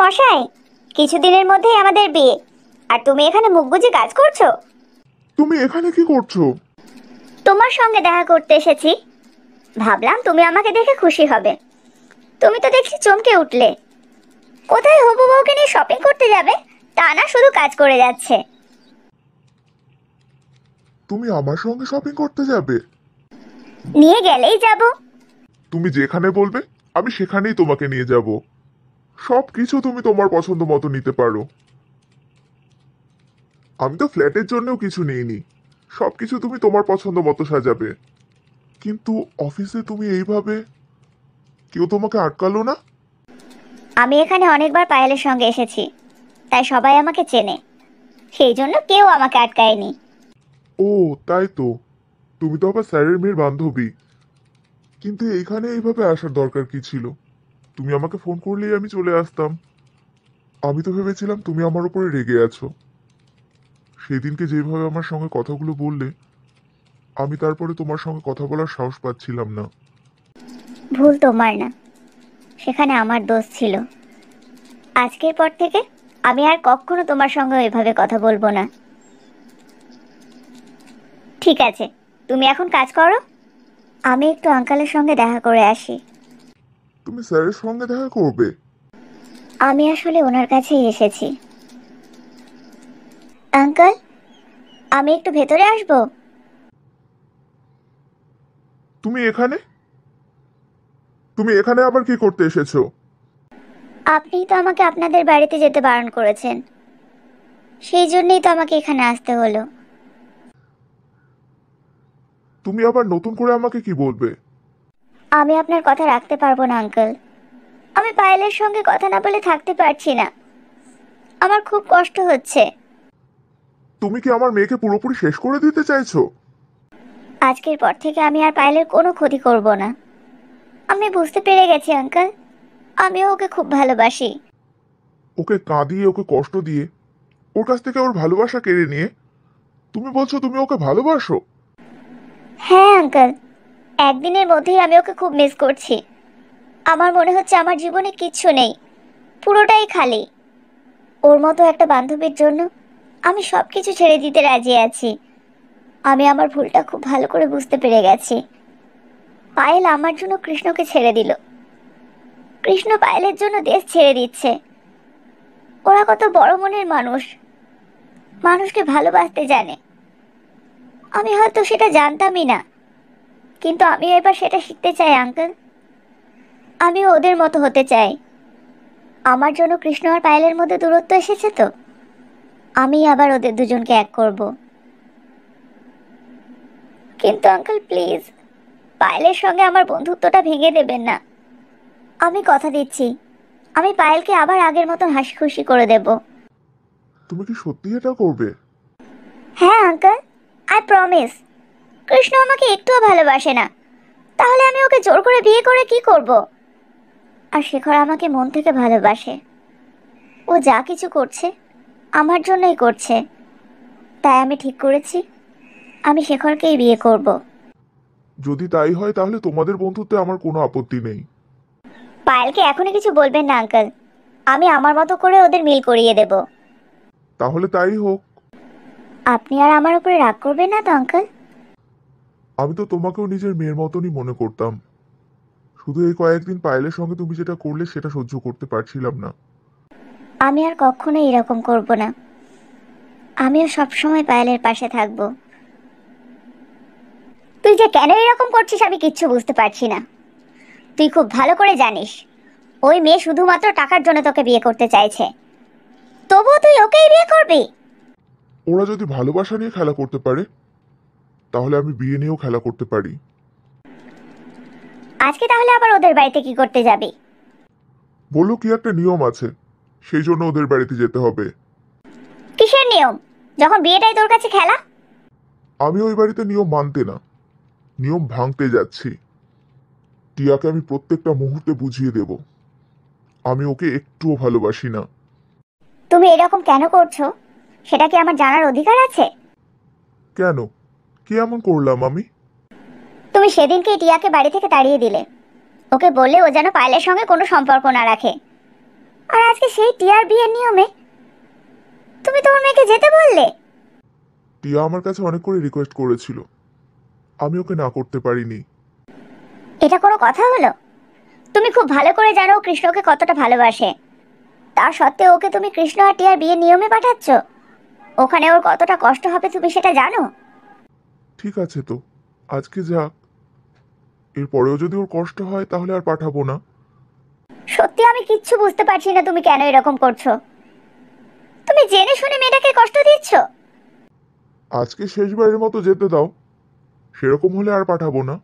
মশাই, কিছুদিনের মধ্যেই আমাদের বিয়ে, আর তুমি এখানে মুখ বুজে কাজ করছো? তুমি এখানে কি করছো? তোমার সঙ্গে দেখা করতে এসেছি। ভাবলাম তুমি আমাকে দেখে খুশি হবে। তুমি তো দেখছি চমকে উঠলে। কোথায় হবু বউকে নিয়ে শপিং করতে যাবে, তা না শুধু কাজ করে যাচ্ছে। তুমি আমার সঙ্গে শপিং করতে যাবে? নিয়ে গেলেই যাব। তুমি যেখানে বলবে আমি সেখানেই তোমাকে নিয়ে যাব। সব কিছু তুমি তোমার পছন্দ মতো নিতে পারো। আমি তো ফ্ল্যাটের জন্যও কিছু নিইনি। সবকিছু তুমি তোমার পছন্দ মতো সাজাবে। কিন্তু অফিসে তুমি এইভাবে, কেউ তোমাকে আটকালো না? আমি এখানে অনেকবার পায়েলের সঙ্গে এসেছি, তাই সবাই আমাকে চেনে। সেই জন্য কেউ আমাকে আটকায়নি। ও, তাই তো। তুমি তো আবার স্যারের মেয়ের বান্ধবী। কিন্তু এইখানে এইভাবে আসার দরকার কি ছিল? তুমি আমাকে ফোন করলেই আমি চলে আসতাম। আমি তো ভেবেছিলাম তুমি আমার উপরে রেগে আছো। সেদিনকে যেভাবে আমার সঙ্গে কথাগুলো বললে, আমি তারপরে তোমার সঙ্গে কথা বলার সাহস পাচ্ছিলাম না। ভুল তোমার না, সেখানে আমার দোষ ছিল। আজকের পর থেকে আমি আর কখনো তোমার সঙ্গে ওইভাবে কথা বলবো না। ঠিক আছে, তুমি এখন কাজ করো, আমি একটু আঙ্কেলের সঙ্গে দেখা করে আসি। তুমি স্যারের সঙ্গে দেখা করবে? আমি আসলে ওনার কাছেই এসেছি। আঙ্কেল, আমি একটু ভেতরে আসবো? তুমি এখানে? তুমি এখানে আবার কি করতে এসেছো? আপনিই তো আমাকে আপনাদের বাড়িতে যেতে বারণ করেছেন, সেই জন্যই তো আমাকে এখানে আসতে হলো। তুমি আবার নতুন করে আমাকে কি বলবে? আমি আপনার কথা রাখতে পারবো না আঙ্কেল। আমি পায়েলের সঙ্গে কথা না বলে থাকতে পারছি না। আমার খুব কষ্ট হচ্ছে। তুমি কি আমার মেয়েকে পুরোপুরি শেষ করে দিতে চাইছো? আজকের পর থেকে আমি আর পায়েলের কোনো ক্ষতি করব না। আমি বুঝতে পেরে গেছি আঙ্কেল, আমিও ওকে খুব ভালোবাসি। ওকে কাঁদিয়ে, ওকে কষ্ট দিয়ে, ওর কাছ থেকে ওর ভালোবাসা কেড়ে নিয়ে তুমি বলছো তুমি ওকে ভালোবাসো? হ্যাঁ আঙ্কেল, একদিনের মধ্যেই আমি ওকে খুব মিস করছি। আমার মনে হচ্ছে আমার জীবনে কিচ্ছু নেই, পুরোটাই খালি। ওর মতো একটা বান্ধবীর জন্য আমি সব কিছু ছেড়ে দিতে রাজি আছি। আমি আমার ভুলটা খুব ভালো করে বুঝতে পেরে গেছি। পায়েল আমার জন্য কৃষ্ণকে ছেড়ে দিল, কৃষ্ণ পায়েলের জন্য দেশ ছেড়ে দিচ্ছে। ওরা কত বড় মনের মানুষ, মানুষকে ভালোবাসতে জানে। আমি হয়তো সেটা জানতামই না, কিন্তু আমি এবার সেটা শিখতে চাই আঙ্কেল। আমিও ওদের মতো হতে চাই। আমার জন্য কৃষ্ণ আর পায়েলের মধ্যে দূরত্ব এসেছে তো, আমি আবার ওদের দুজনকে এক করব। কিন্তু আঙ্কেল প্লিজ, পায়েলের সঙ্গে আমার বন্ধুত্বটা ভেঙে দেবেন না। আমি কথা দিচ্ছি, আমি পায়েলকে আবার আগের মতন হাসি খুশি করে দেব। তুমি কি সত্যি এটা করবে? হ্যাঁ আঙ্কেল, আই প্রমিস। কৃষ্ণ আমাকে একটুও ভালোবাসে না, তাহলে আমি ওকে জোর করে বিয়ে করে কি করব? আর শেখর আমাকে মন থেকে ভালোবাসে। ও যা কিছু করছে আমার জন্যই করছে। তাই আমি ঠিক করেছি আমি শেখরকেই বিয়ে করব। যদি তাই হয় তাহলে তোমাদের বন্ধুত্বে আমার কোনো আপত্তি নেই। পায়েলকে এখনই কিছু বলবেন না আঙ্কেল, আমি আমার মতো করে ওদের মিল করিয়ে দেব। তাহলে তাই হোক। আপনি আর আমার উপরে রাগ করবেন না তো আঙ্কেল? আমি তো তোমাকেও নিজের মেয়ের মতনই মনে করতাম। শুধু এই কয়েকদিন পায়েলের সঙ্গে তুমি যেটা করলে সেটা সহ্য করতে পারছিলাম না। আমি আর কখনো এরকম করব না। আমিও সবসময় পায়েলের পাশে থাকব। তুই যে কেন এরকম করছিস আমি কিচ্ছু বুঝতে পারছি না। তুই খুব ভালো করে জানিস ওই মেয়ে শুধুমাত্র টাকার জন্য তোকে বিয়ে করতে চাইছে, তবুও তুই ওকেই বিয়ে করবি? ওরা যদি ভালোবাসা নিয়ে খেলা করতে পারে, তাহলে আমি বিয়ে নিয়েও খেলা করতে পারি। আজকে তাহলে আবার ওদের বাড়িতে কি করতে যাবি? বললো কি একটা নিয়ম আছে, সেই জন্য ওদের বাড়িতে যেতে হবে। কিসের নিয়ম, যখন বিয়েটাই তোর কাছে খেলা? আমি ওই বাড়িতে নিয়ম মানতে না, নিয়ম ভাঙতে যাচ্ছি। টিয়াকে আমি প্রত্যেকটা মুহূর্তে বুঝিয়ে দেব আমি ওকে একটুও ভালোবাসি না। তুমি এরকম কেন করছো, সেটা কি আমার জানার অধিকার আছে? কেন? কি এমন করলাম আমি? তুমি সেদিনকেই টিয়াকে বাড়ি থেকে তাড়িয়ে দিলে। ওকে বললে ও যেন পায়েলের সঙ্গে কোনো সম্পর্ক না রাখে। আর আজকে সেই টিয়ার বিয়ের নিয়মে তুমি তোমার মেয়েকে যেতে বললে? টিয়া আমার কাছে অনেক করে রিকোয়েস্ট করেছিল, আমি ওকে না করতে পারিনি। এটা কোনো কথা হলো? তুমি খুব ভালো করে জানো ও কৃষ্ণকে কতটা ভালোবাসে, তা সত্ত্বেও ওকে তুমি কৃষ্ণ আর টিয়ার বিয়ের নিয়মে পাঠাচ্ছ। ওখানে ওর কতটা কষ্ট হবে তুমি সেটা জানো? ঠিক আছে তো, আজকে যাক, এরপরেও যদি ওর কষ্ট হয় তাহলে আর পাঠাবো না। সত্যি আমি কিচ্ছু বুঝতে পারছি না তুমি কেন এরকম করছো। তুমি জেনে শুনে মেয়েটাকে কষ্ট দিচ্ছ। আজকে শেষবারের মতো যেতে দাও, সেরকম হলে আর পাঠাবো না।